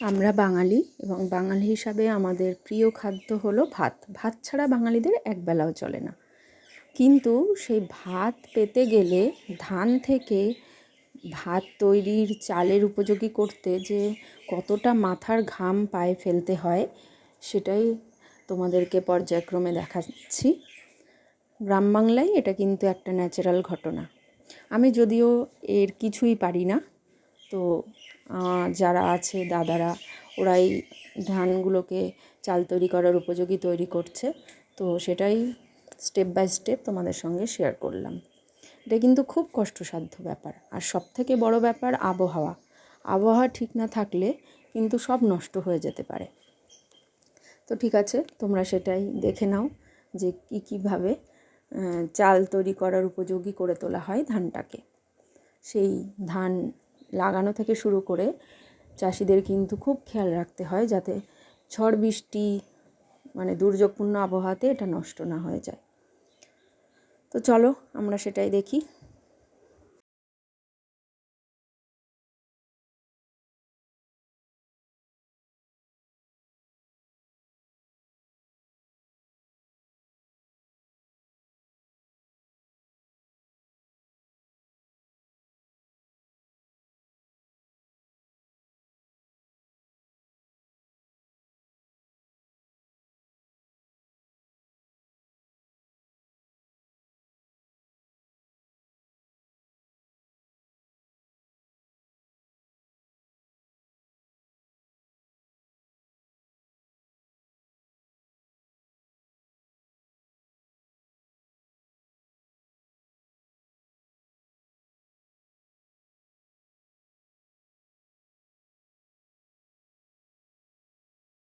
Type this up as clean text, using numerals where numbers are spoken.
আমরা বাঙালি এবং বাঙালি হিসাবে আমাদের প্রিয় খাদ্য হলো ভাত। ভাত ছাড়া বাঙালিদের একবেলাও চলে না। কিন্তু সেই ভাত পেতে গেলে ধান থেকে ভাত তৈরির চালের উপযোগী করতে যে কতটা মাথার ঘাম পায়ে ফেলতে হয় সেটাই তোমাদেরকে পর্যায়ক্রমে দেখাচ্ছি। গ্রাম বাংলায় এটা কিন্তু একটা ন্যাচারাল ঘটনা। আমি যদিও এর কিছুই পারি না, তো যারা আছে দাদারা, ওরাই ধানগুলোকে চাল তৈরি করার উপযোগী তৈরি করছে, তো সেটাই স্টেপ বাই স্টেপ তোমাদের সঙ্গে শেয়ার করলাম। এটা কিন্তু খুব কষ্টসাধ্য ব্যাপার, আর সবথেকে বড় ব্যাপার আবহাওয়া ঠিক না থাকলে কিন্তু সব নষ্ট হয়ে যেতে পারে। তো ঠিক আছে, তোমরা সেটাই দেখে নাও যে কীভাবে চাল তৈরি করার উপযোগী করে তোলা হয় ধানটাকে। সেই ধান লাগানো থেকে শুরু করে চাষিদের কিন্তু খুব খেয়াল রাখতে হয় যাতে ঝড় বৃষ্টি মানে দুর্যোগপূর্ণ আবহাওয়াতে এটা নষ্ট না হয়ে যায়। তো চলো আমরা সেটাই দেখি।